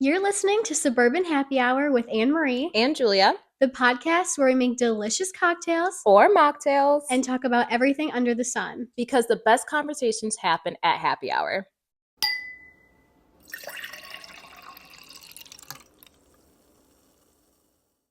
You're listening to Suburban Happy Hour with Anne Marie, And Julia. the podcast where we make delicious cocktails Or mocktails. and talk about everything under the sun. Because the best conversations happen at happy hour.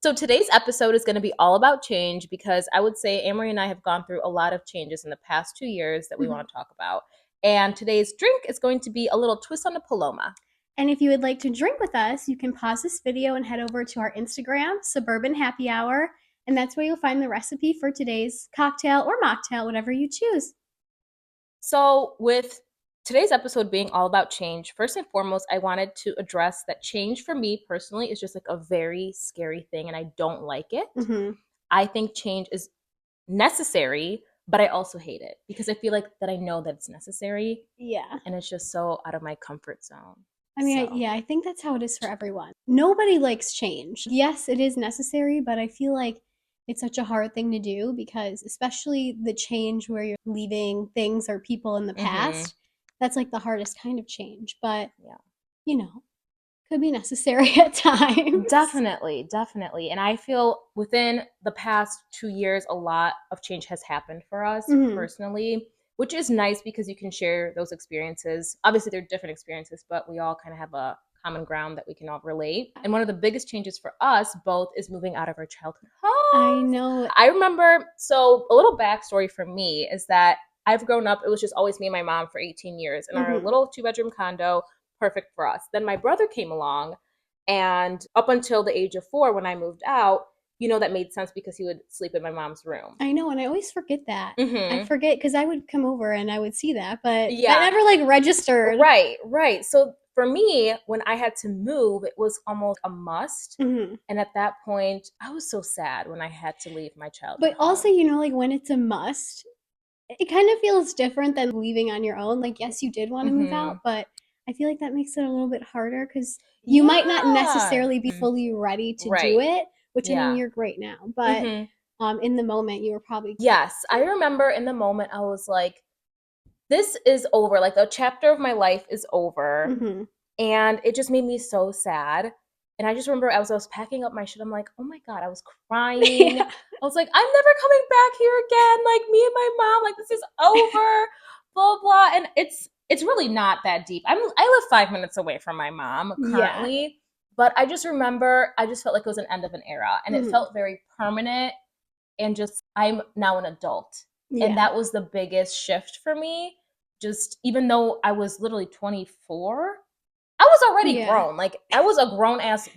So today's episode is going to be all about change because I would say Amory and I have gone through a lot of changes in the past 2 years that we want to talk about. And today's drink is going to be a little twist on the Paloma. And if you would like to drink with us, you can pause this video and head over to our Instagram, Suburban Happy Hour, and that's where you'll find the recipe for today's cocktail or mocktail, whatever you choose. So with today's episode being all about change, first and foremost, I wanted to address that change for me personally is just like a very scary thing and I don't like it. I think change is necessary, but I also hate it because I feel like that I know that it's necessary. Yeah. And it's just so out of my comfort zone. I mean, So. I think that's how it is for everyone. Nobody likes change. Yes, it is necessary, but I feel like it's such a hard thing to do because especially the change where you're leaving things or people in the past, that's like the hardest kind of change. But, could be necessary at times. Definitely. And I feel within the past 2 years, a lot of change has happened for us personally, which is nice because you can share those experiences. Obviously, they're different experiences, but we all kind of have a common ground that we can all relate. And one of the biggest changes for us both is moving out of our childhood home. I know. I remember, so a little backstory for me is that I've grown up, it was just always me and my mom for 18 years in our little 2-bedroom condo, perfect for us. Then my brother came along, and up until the age of 4 when I moved out, that made sense because he would sleep in my mom's room. I know, and I always forget that. I forget because I would come over and I would see that, but Yeah. that never registered. Right. So for me, when I had to move, it was almost a must. And at that point, I was so sad when I had to leave my childhood But also, when it's a must, it kind of feels different than leaving on your own. Like, yes, you did want to move out, but I feel like that makes it a little bit harder because you might not necessarily be fully ready to do it, which I mean, you're great now, but in the moment, you were probably... Yes, I remember in the moment, I was like, this is over. Like, the chapter of my life is over. And it just made me so sad. And I just remember I was packing up my shit. I'm like, oh my God, I was crying. Yeah. I was like, I'm never coming back here again. Like, me and my mom, like, this is over, blah, blah. And it's really not that deep. I live 5 minutes away from my mom currently. But I just remember, I just felt like it was an end of an era. And it felt very permanent. And just, I'm now an adult. And that was the biggest shift for me. Just, even though I was literally 24, I was already grown. Like, I was a grown-ass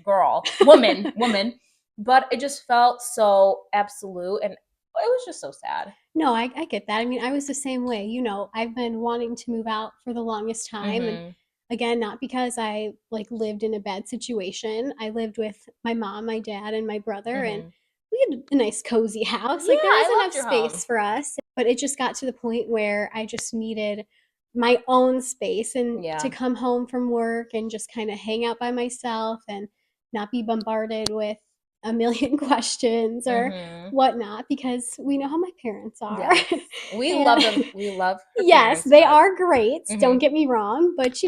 woman. But it just felt so absolute. And it was just so sad. No, I get that. I mean, I was the same way. I've been wanting to move out for the longest time. And again, not because I lived in a bad situation. I lived with my mom, my dad, and my brother. And we had a nice cozy house. There was enough space for us. But it just got to the point where I just needed my own space and to come home from work and just kind of hang out by myself and not be bombarded with a million questions or whatnot, because we know how my parents are. Yes. We love them. We love her yes, parents, they are great. Don't get me wrong, but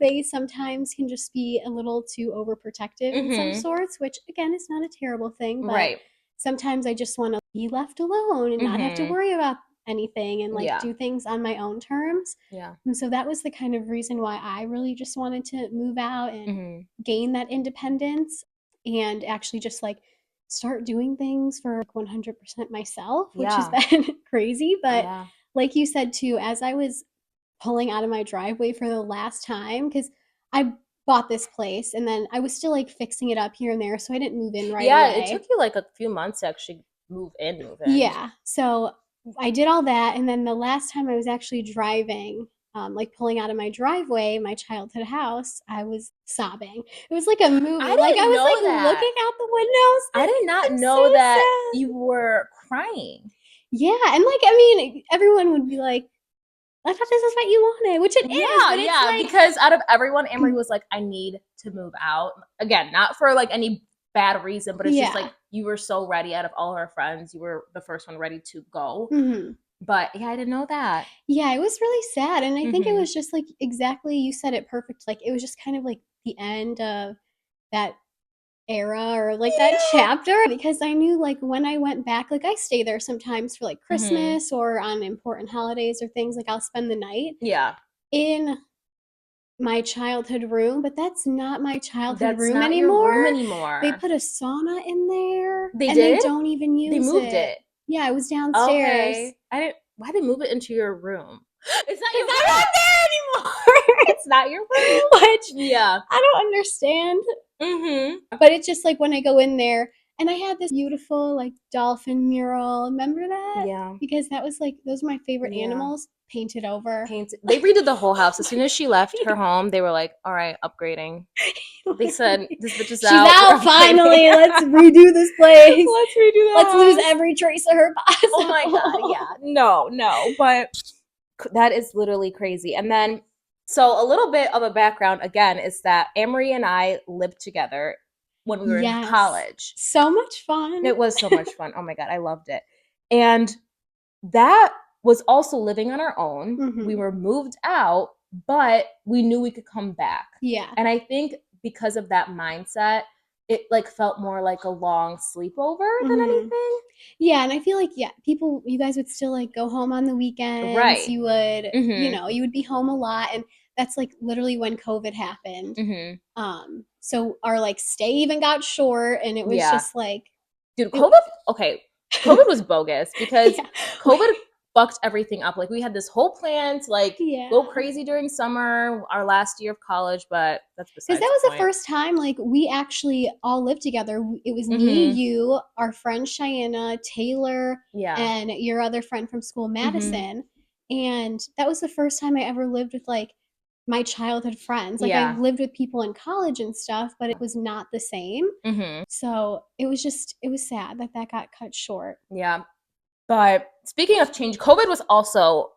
they sometimes can just be a little too overprotective in some sorts, which again is not a terrible thing, but sometimes I just want to be left alone and not have to worry about anything and do things on my own terms. And so that was the kind of reason why I really just wanted to move out and gain that independence and actually just start doing things for 100% myself, which has been crazy. But like you said too, as I was pulling out of my driveway for the last time, because I bought this place and then I was still fixing it up here and there, so I didn't move in right away. It took you a few months to actually move in. Yeah, so I did all that, and then the last time I was actually driving, pulling out of my driveway, my childhood house, I was sobbing. It was like a movie. I was looking out the windows. I did not know that you were crying. Yeah, and everyone would be like, I thought this is what you wanted, which it is. But it's because out of everyone, Amory was like, I need to move out. Again, not for any bad reason, but it's just you were so ready. Out of all our friends, you were the first one ready to go. But I didn't know that. Yeah, it was really sad. And I think it was just exactly, you said it perfect. It was just kind of the end of that era or like that chapter, because I knew like when I went back, like I stay there sometimes for like Christmas or on important holidays or things, like I'll spend the night in my childhood room, but that's not my childhood That's room not anymore. your room anymore. They put a sauna in there. They and did? They don't even use it. They moved it. Yeah, it was downstairs. Okay. Why'd they move it into your room? It's not your room. I'm not there anymore. It's not your room. Which I don't understand. But it's just like when I go in there, and I had this beautiful like dolphin mural. Remember that? Yeah. Because that was like, those are my favorite animals, painted over. They redid the whole house. As soon as she left her home, they were like, all right, upgrading. They said, this bitch is out. She's out finally. Let's redo this place. Let's redo that Let's house. lose every trace of her possible. Oh my God, yeah. No. But that is literally crazy. And then, so a little bit of a background, again, is that Amory and I lived together when we were in college. So much fun. It was so much fun. Oh my God, I loved it. And that was also living on our own. We were moved out, but we knew we could come back. Yeah. And I think because of that mindset, it like felt more like a long sleepover than anything. Yeah, and I feel like you guys would still like go home on the weekends. Right. You would, you would be home a lot, and that's like literally when COVID happened. So our like stay even got short, and it was just like, dude, COVID was bogus because COVID fucked everything up. Like we had this whole plan to like go crazy during summer, our last year of college, but that's besides. Because that was the first time like we actually all lived together. It was me, you, our friend Cheyenne, Taylor, and your other friend from school, Madison. And that was the first time I ever lived with like my childhood friends. Like I lived with people in college and stuff, but it was not the same. So it was sad that got cut short. Yeah. But speaking of change, COVID was also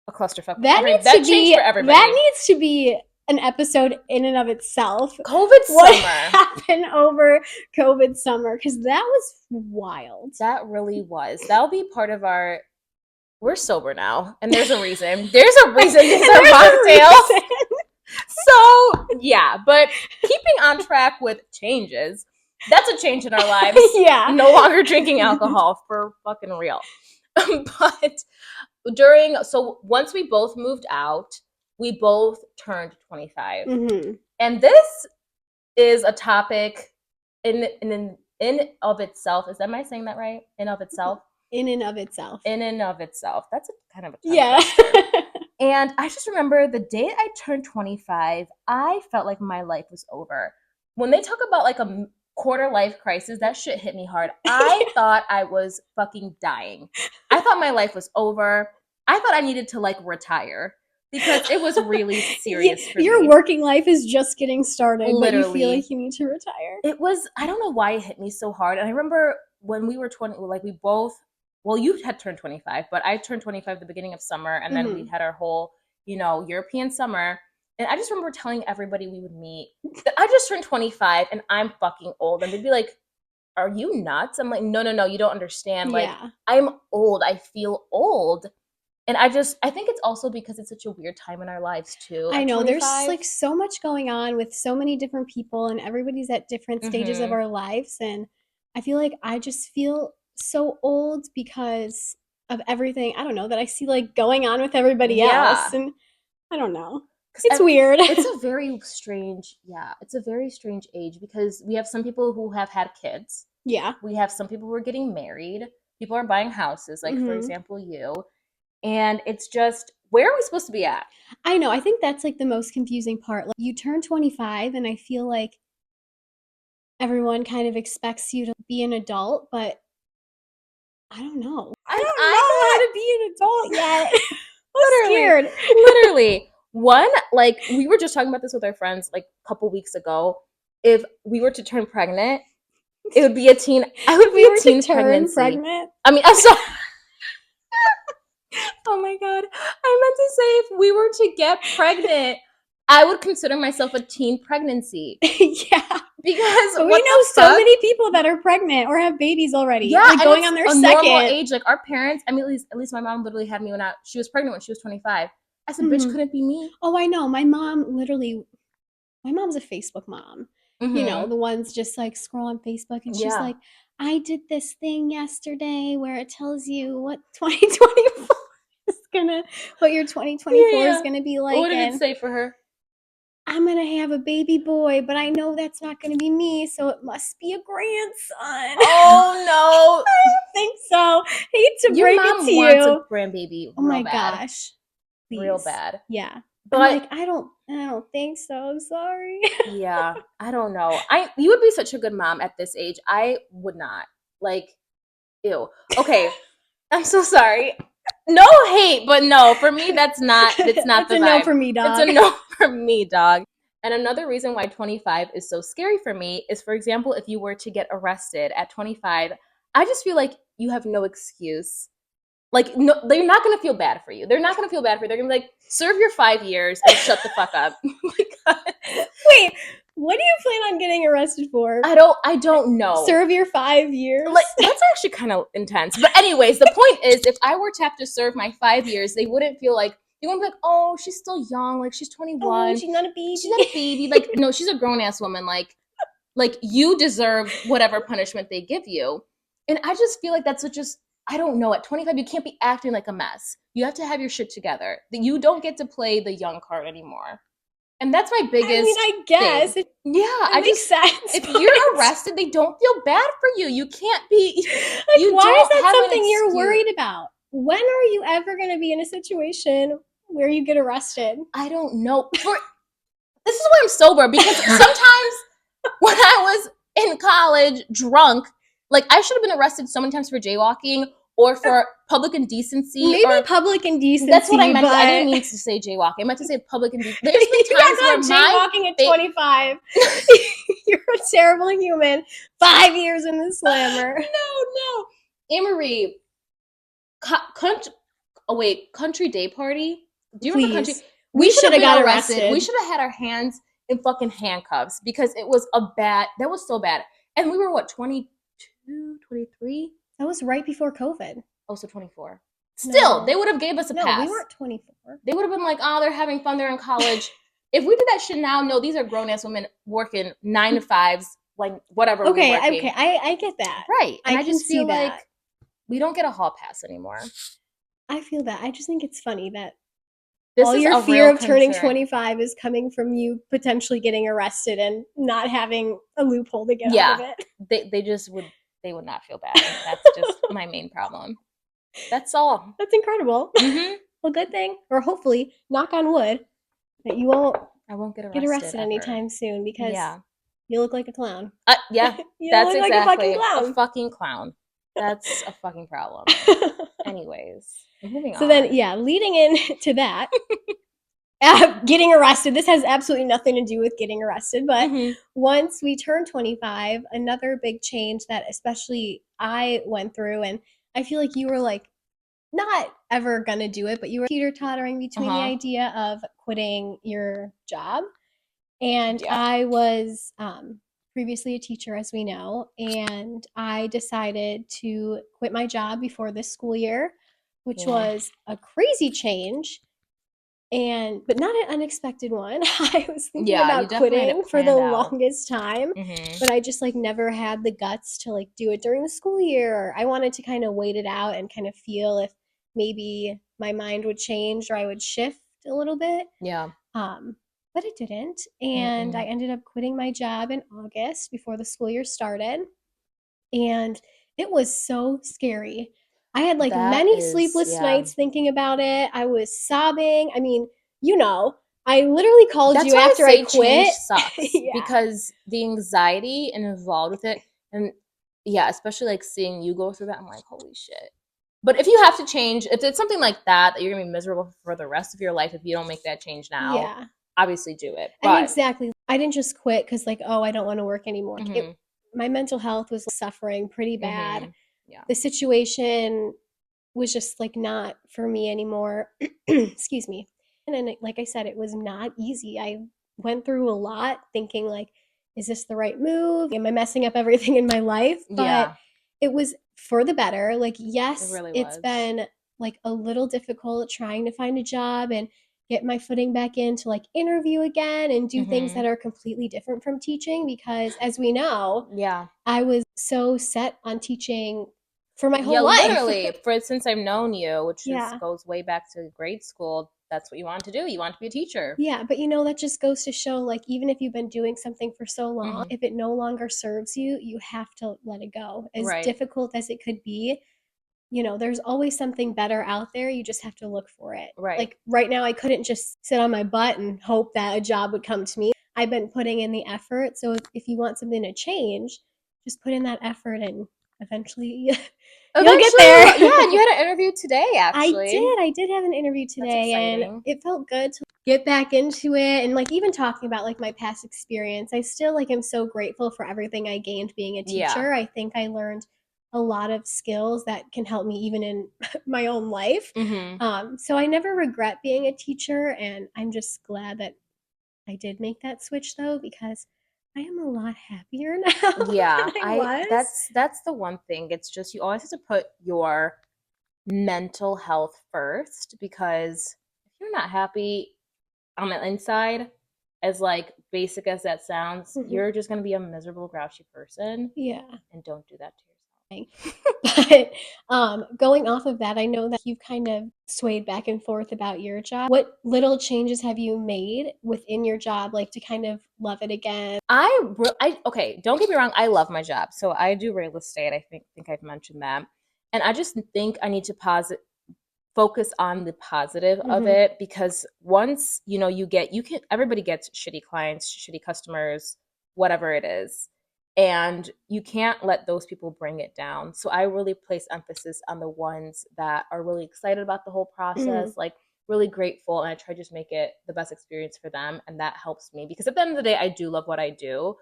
a clusterfuck. That changed for everybody. That needs to be an episode in and of itself. COVID summer. What happened over COVID summer? Because that was wild. That really was. That'll be part of our. We're sober now, and there's a reason. There's a reason these are mocktails. So yeah, but keeping on track with changes. That's a change in our lives. No longer drinking alcohol for fucking real. But once we both moved out, we both turned 25. And this is a topic in of itself. Am I saying that right? In of itself? In and of itself. In and of itself. That's a kind of a And I just remember the day I turned 25, I felt like my life was over. When they talk about like a quarter life crisis, that shit hit me hard. I thought I was fucking dying. I thought my life was over. I thought I needed to like retire because it was really serious for me. Your working life is just getting started, literally. But you feel like you need to retire. It was, I don't know why it hit me so hard. And I remember when we were 20, like we both, well, you had turned 25, but I turned 25 at the beginning of summer, and then we had our whole, European summer. And I just remember telling everybody we would meet that I just turned 25 and I'm fucking old. And they'd be like, are you nuts? I'm like, no, you don't understand. Like, I'm old. I feel old. And I think it's also because it's such a weird time in our lives too. I know 25. There's like so much going on with so many different people, and everybody's at different stages of our lives. And I feel like I just feel so old because of everything, I don't know, that I see like going on with everybody else. And I don't know. It's weird. It's a very strange age because we have some people who have had kids. Yeah. We have some people who are getting married. People are buying houses, like for example, you. And it's just, where are we supposed to be at? I know. I think that's like the most confusing part. Like you turn 25 and I feel like everyone kind of expects you to be an adult, but I don't know. I don't know how to be an adult yet. I'm scared. Literally. One, like we were just talking about this with our friends like a couple weeks ago. If we were to turn pregnant, it would be a teen. I would be a teen pregnancy. Pregnant? I mean, I'm sorry. Oh my God. I meant to say if we were to get pregnant, I would consider myself a teen pregnancy. Yeah. Because we know so many people that are pregnant or have babies already. Yeah, like going on their second normal age. Like our parents, I mean, at least my mom literally had me when she was pregnant when she was 25. I said, bitch, couldn't be me. Oh, I know. My mom's a Facebook mom. you know, the ones just like scroll on Facebook and she's like, I did this thing yesterday where it tells you what 2024 is gonna, what your 2024 is gonna be like. What did it say for her? I'm gonna have a baby boy, but I know that's not gonna be me, so it must be a grandson. Oh no! I don't think so. Hate to break it to you. Your mom wants a grandbaby. Oh my gosh, please. Real bad. Yeah, but I'm like, I don't think so. I'm sorry. Yeah, I don't know. You would be such a good mom at this age. I would not. Like, ew. Okay, I'm so sorry. No hate, but no, for me that's not. It's not the vibe. It's a no for me, dog. It's a no for me, dog. And another reason why 25 is so scary for me is, for example, if you were to get arrested at 25, I just feel like you have no excuse. Like, no, they're not going to feel bad for you. They're not going to feel bad for you. They're going to be like, serve your 5 years and shut the fuck up. Wait, what do you plan on getting arrested for? I don't know. Serve your 5 years? Like, that's actually kind of intense. But anyways, the point is, if I were to have to serve my 5 years, they wouldn't feel like, you wouldn't be like, oh, she's still young. Like, she's 21. Oh, she's not a baby. She's not a baby. Like, no, she's a grown-ass woman. Like, you deserve whatever punishment they give you. And I just feel like that's just, I don't know. At 25, you can't be acting like a mess. You have to have your shit together. You don't get to play the young card anymore. And that's my biggest I guess. thing. It makes sense. If you're arrested, they don't feel bad for you. You can't be. Like, why is that something you're worried about? When are you ever going to be in a situation where you get arrested? I don't know. This is why I'm sober, because sometimes when I was in college drunk, like, I should have been arrested so many times for jaywalking or for public indecency. Maybe public indecency. That's what I meant. I didn't mean to say jaywalking. I meant to say public indecency. There's been times where jaywalking at 25. You're a terrible human. 5 years in the slammer. No. Amory, country day party? Do you remember country? We should have got arrested. We should have had our hands in fucking handcuffs because it was that was so bad. And we were what, 22, 23? That was right before COVID. Oh, so 24. Still, they would have gave us a pass. No, we weren't 24. They would have been like, oh, they're having fun. They're in college. If we did that shit now, no, these are grown-ass women working 9 to 5s, like whatever. Okay, I get that. Right. And I just feel like we don't get a hall pass anymore. I feel that. I just think it's funny that this all your fear of turning 25 is coming from you potentially getting arrested and not having a loophole to get out of it. They would not feel bad. That's just my main problem. That's all. That's incredible. Mm-hmm. Well, good thing, or hopefully, knock on wood, that you I won't get arrested anytime soon, because you look like a clown. Yeah, you that's look exactly like a fucking clown. That's a fucking problem. Anyways, moving on. So then, leading into that, getting arrested. This has absolutely nothing to do with getting arrested, but once we turned 25, another big change that especially I went through, and I feel like you were like not ever gonna do it, but you were teeter-tottering between the idea of quitting your job. And I was previously a teacher, as we know, and I decided to quit my job before this school year, which was a crazy change. But not an unexpected one. I was thinking about quitting for the longest time, but I just like never had the guts to like do it during the school year. I wanted to kind of wait it out and kind of feel if maybe my mind would change or I would shift a little bit. Yeah. But it didn't. And I ended up quitting my job in August before the school year started. And it was so scary. I had like many sleepless nights thinking about it. I was sobbing. I mean, I literally called you after I quit. Change sucks because the anxiety involved with it, and especially like seeing you go through that, I'm like, holy shit. But if you have to change, if it's something like that you're gonna be miserable for the rest of your life if you don't make that change now, obviously do it. But and exactly, I didn't just quit because like, oh, I don't want to work anymore. My mental health was suffering pretty bad. The situation was just like not for me anymore. Excuse me. And then, like I said, it was not easy. I went through a lot thinking like, is this the right move? Am I messing up everything in my life? But it was for the better. Like, yes, it's been like a little difficult trying to find a job. And get my footing back in to like interview again and do things that are completely different from teaching, because as we know, I was so set on teaching for my whole life. Literally, since I've known you, which just goes way back to grade school, that's what you want to do. You want to be a teacher. Yeah, but that just goes to show, like, even if you've been doing something for so long, if it no longer serves you, you have to let it go. As difficult as it could be, there's always something better out there. You just have to look for it. Like right now, I couldn't just sit on my butt and hope that a job would come to me. I've been putting in the effort. So if you want something to change, just put in that effort and eventually you'll get there. Yeah, and you had an interview today, actually. I did have an interview today, and it felt good to get back into it. And like even talking about like my past experience, I still like am so grateful for everything I gained being a teacher. I think I learned a lot of skills that can help me even in my own life. So I never regret being a teacher, and I'm just glad that I did make that switch though, because I am a lot happier now. Yeah, than I was. That's the one thing. It's just you always have to put your mental health first, because if you're not happy on the inside, as like basic as that sounds, you're just going to be a miserable, grouchy person. Yeah. And don't do that to yourself. But going off of that, I know that you've kind of swayed back and forth about your job. What little changes have you made within your job, like to kind of love it again? Okay, don't get me wrong, I love my job. So I do real estate. I think I've mentioned that. And I just think I need to focus on the positive of it, because once everybody gets shitty clients, shitty customers, whatever it is, and you can't let those people bring it down. So I really place emphasis on the ones that are really excited about the whole process, like really grateful, and I try to just make it the best experience for them, and that helps me, because at the end of the day, I do love what I do.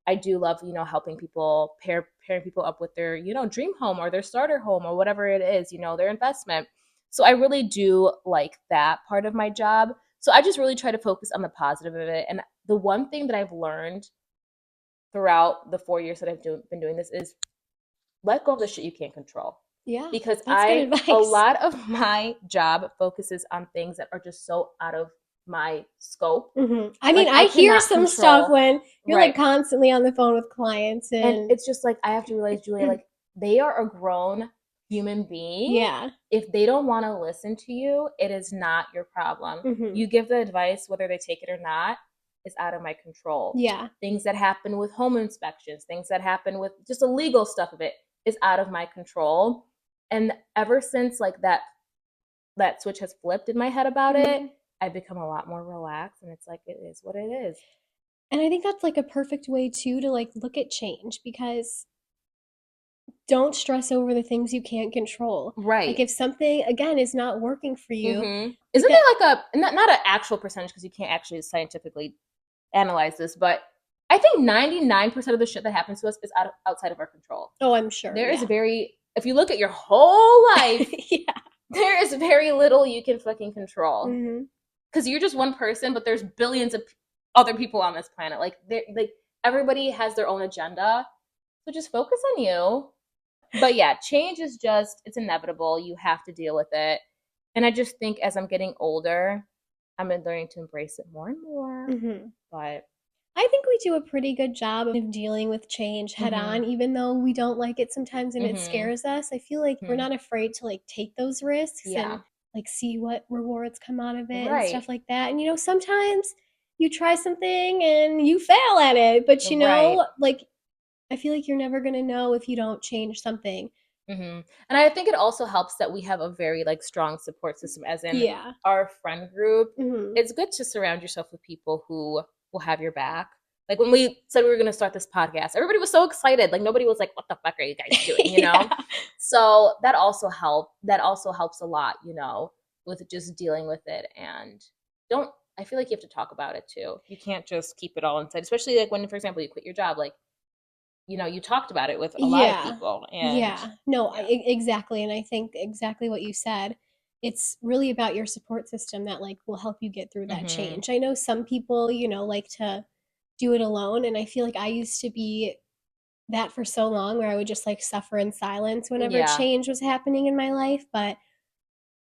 I do love, helping people, pairing people up with their, dream home or their starter home or whatever it is, their investment. So I really do like that part of my job. So I just really try to focus on the positive of it. And the one thing that I've learned throughout the 4 years that I've been doing this is let go of the shit you can't control. Yeah. Because that's good advice. A lot of my job focuses on things that are just so out of my scope. I mean, I hear some stuff when you're like constantly on the phone with clients, and it's just like, I have to realize, Julia, like they are a grown human being. Yeah. If they don't want to listen to you, it is not your problem. You give the advice, whether they take it or not, is out of my control. Yeah. Things that happen with home inspections, things that happen with just the legal stuff of it is out of my control. And ever since like that switch has flipped in my head about it, I've become a lot more relaxed, and it's like, it is what it is. And I think that's like a perfect way too to like look at change, because don't stress over the things you can't control. Right. Like if something again is not working for you, isn't there like not an actual percentage, because you can't actually scientifically analyze this, but I think 99% of the shit that happens to us is outside of our control. Oh, I'm sure. There is if you look at your whole life, there is very little you can fucking control. Because you're just one person, but there's billions of other people on this planet. Like everybody has their own agenda. So just focus on you. But yeah, change is it's inevitable. You have to deal with it. And I just think as I'm getting older, I'm learning to embrace it more and more. But I think we do a pretty good job of dealing with change head on, even though we don't like it sometimes and it scares us. I feel like we're not afraid to like take those risks and like see what rewards come out of it and stuff like that. And sometimes you try something and you fail at it, but like I feel like you're never going to know if you don't change something. And I think it also helps that we have a very like strong support system, as in our friend group. It's good to surround yourself with people who will have your back. Like when we said we were going to start this podcast, everybody was so excited. Like nobody was like, what the fuck are you guys doing? You know? So that also helps a lot, with just dealing with it. And I feel like you have to talk about it too. You can't just keep it all inside, especially like when, for example, you quit your job, like, you talked about it with a lot of people. And exactly. And I think exactly what you said. It's really about your support system that like will help you get through that change. I know some people, like to do it alone. And I feel like I used to be that for so long, where I would just like suffer in silence whenever change was happening in my life. But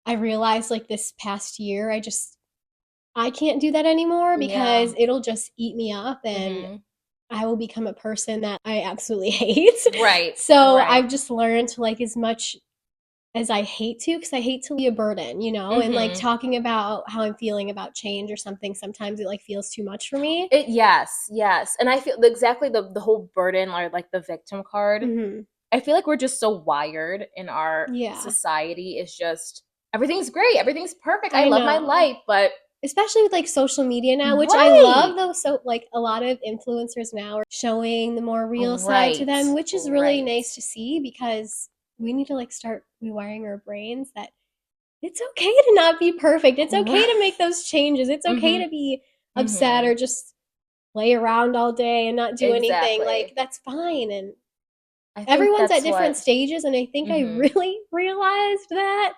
I realized like this past year, I just I can't do that anymore because Yeah. it'll just eat me up and Mm-hmm. I will become a person that I absolutely hate. Right. So Right. I've just learned to like as much as I hate to, because I hate to be a burden, you know, and like Mm-hmm. talking about how I'm feeling about change or something, sometimes it like feels too much for me. Yes, yes. And I feel exactly the whole burden or like the victim card. Hmm. I feel like we're just so wired in our Yeah, society. Is just everything's great, everything's perfect. I I love my know. life, but Especially with like social media now, which I right. love though. So like a lot of influencers now are showing the more real side to Right. them, which is really Right. nice to see because we need to like start rewiring our brains that it's okay to not be perfect. It's okay to make those changes. It's okay Mhm. to be upset Mhm. or just lay around all day and not do anything. Like Exactly. that's fine. And I think everyone's at that's different what stages, and I think I mhm. really realized that,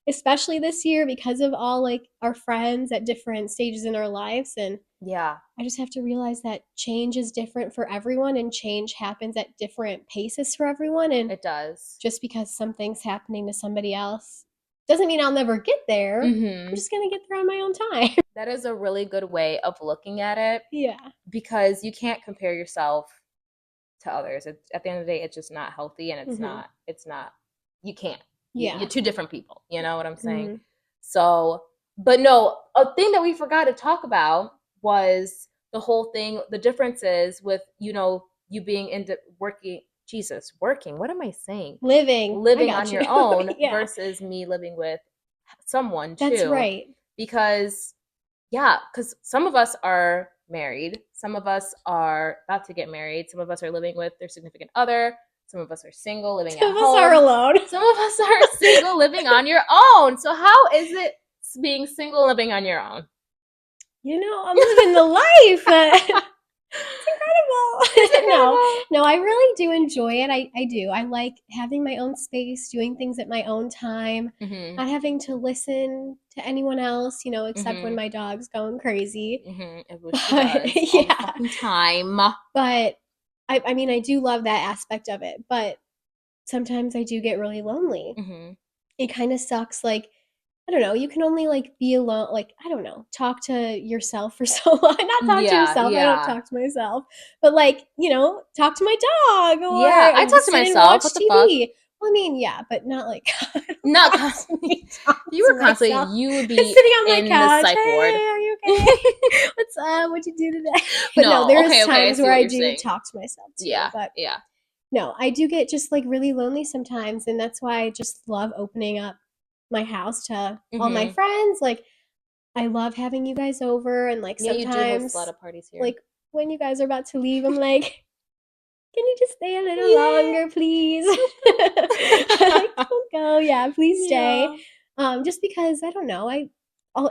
especially this year because of all like our friends at different stages in our lives. And Yeah, I just have to realize that change is different for everyone and change happens at different paces for everyone. And it does. just because something's happening to somebody else doesn't mean I'll never get there. I'm Mhm. just going to get there on my own time. That is a really good way of looking at it Yeah. because you can't compare yourself to others. At the end of the day, it's just not healthy, and Hmm. it's not. You can't. You're Yeah. two different people. You know what I'm saying? Hmm. So, but no, a thing that we forgot to talk about was the whole thing. The differences with you being into working. Jesus, working. What am I saying? Living. I Living on got you. your own Yeah. versus me living with someone That's too, right. because yeah, because some of us are married, some of us are about to get married, some of us are living with their significant other, some of us are single, living Some at of us are home, alone. some of us are single, living on your own. So, how is it being single, living on your own? You know, I'm living the life. It's It's incredible. No, I really do enjoy it. I do. I like having my own space, doing things at my own time, incredible. not having to listen to anyone else, you know, Hmm. except when Hmm. my dog's going crazy. Hmm. Which she But does all the yeah, fucking time. but I mean, I do love that aspect of it, but sometimes I do get really lonely. Hmm. It kind of sucks. Like, I don't know, you can only like be alone, like, I don't know, talk to yourself for so long. Not talk to Yeah, yourself, I don't yeah. talk to myself, but like, you know, talk to my dog Yeah, I or talk to sit and myself. watch What the fuck? TV. Well, I mean, yeah, but not like I don't Not constantly constantly. talk You to were constantly. myself. You would be Sitting on my in the couch, psych ward. hey, are you okay? What's up? What'd you do today? But no, No, there's okay, okay. I times see where what I you're do saying. talk to myself too, Yeah, but yeah. no, I do get just like really lonely sometimes, and that's why I just love opening up my house to all my Hmm. friends. Like, I love having you guys over, and like Yeah, you do host a lot sometimes, of parties here. like when you guys are about to leave, I'm like, can you just stay a little Yeah. longer, please? I'm Don't like, don't go. Yeah, please stay. Yeah. Just because I don't know,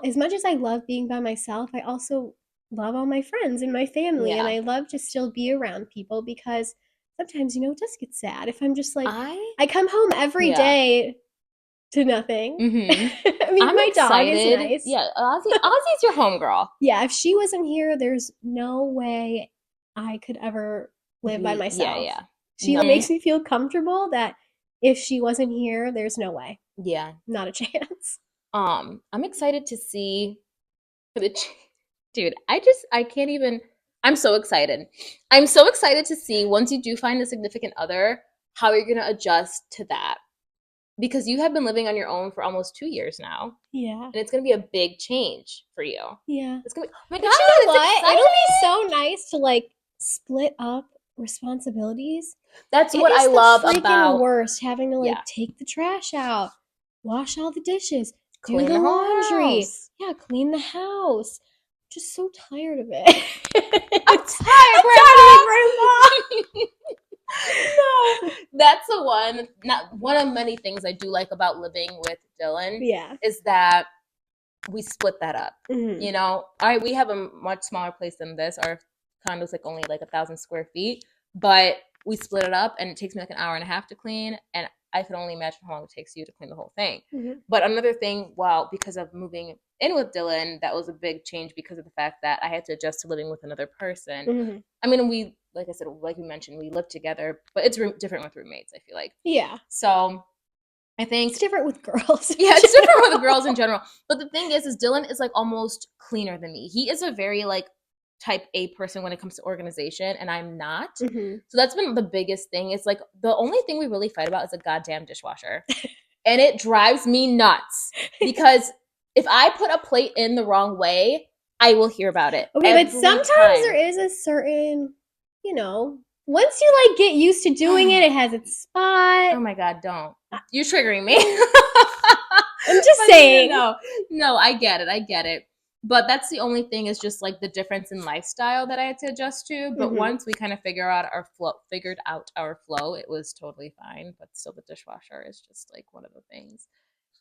as much as I love being by myself, I also love all my friends and my family, and Yeah. I love to still be around people because sometimes, you know, it does get sad if I'm just like, I I come home every yeah. day to nothing. Hmm. I mean, I'm my dog is excited. nice. Yeah, Ozzy's your homegirl. Yeah, if she wasn't here, there's no way I could ever live by Yeah, myself. yeah. She No. makes me feel comfortable that if she wasn't here, there's no way. Yeah. Not a chance. I'm excited to see for the dude, I can't even I'm so excited. I'm so excited to see once you do find a significant other, how you're gonna adjust to that. Because you have been living on your own for almost 2 years now. Yeah. And it's gonna be a big change for you. Yeah. It's gonna be oh my But you know god, it's what? It'll be exciting. so nice to like split up responsibilities. That's It what I is the love freaking about worst having to yeah, like take the trash out, wash all the dishes, do clean the the whole laundry, house. yeah, clean the house. Just so tired of it. I'm tired, I'm tired of it, Grandma. No, Grandpa. that's the one. Not one of many things I do like about living with Dylan Yeah. is that we split that up. Hmm. You know, we have a much smaller place than this. Our condo's like only like 1,000 square feet, but we split it up, and it takes me like an hour and a half to clean, and I can only imagine how long it takes you to clean the whole thing. Hmm. But another thing, well, because of moving in with Dylan, that was a big change because of the fact that I had to adjust to living with another person. Hmm. I mean, we, like I said, like we mentioned, we live together, but it's different with roommates, I feel like. Yeah. So I think it's different with girls. Yeah, it's different with the girls in general. But the thing is Dylan is like almost cleaner than me. He is a very like type A person when it comes to organization, and I'm not. Mm-hmm. So that's been the biggest thing. It's like the only thing we really fight about is a goddamn dishwasher. And it drives me nuts because if I put a plate in the wrong way, I will hear about it. Okay, but sometimes there is a certain, once you like get used to doing it, it has its spot. Oh my God, don't. You're triggering me. I'm just saying. No, I get it. But that's the only thing is just like the difference in lifestyle that I had to adjust to. But once we kind of figured out our flow, it was totally fine. But still, the dishwasher is just like one of the things.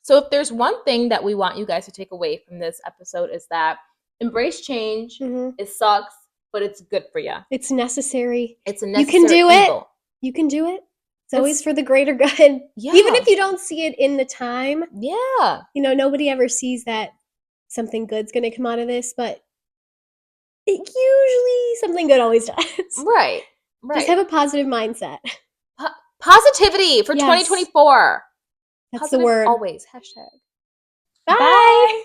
So if there's one thing that we want you guys to take away from this episode is that embrace change. It sucks, but it's good for you. It's necessary. It's a necessary You can do evil. it. You can do it. It's always for the greater good. Yeah. Even if you don't see it in the time. Yeah. Nobody ever sees that something good's going to come out of this, but usually something good always does. Right. Just have a positive mindset. Positivity for 2024. That's Positive the word. Always. #. Bye.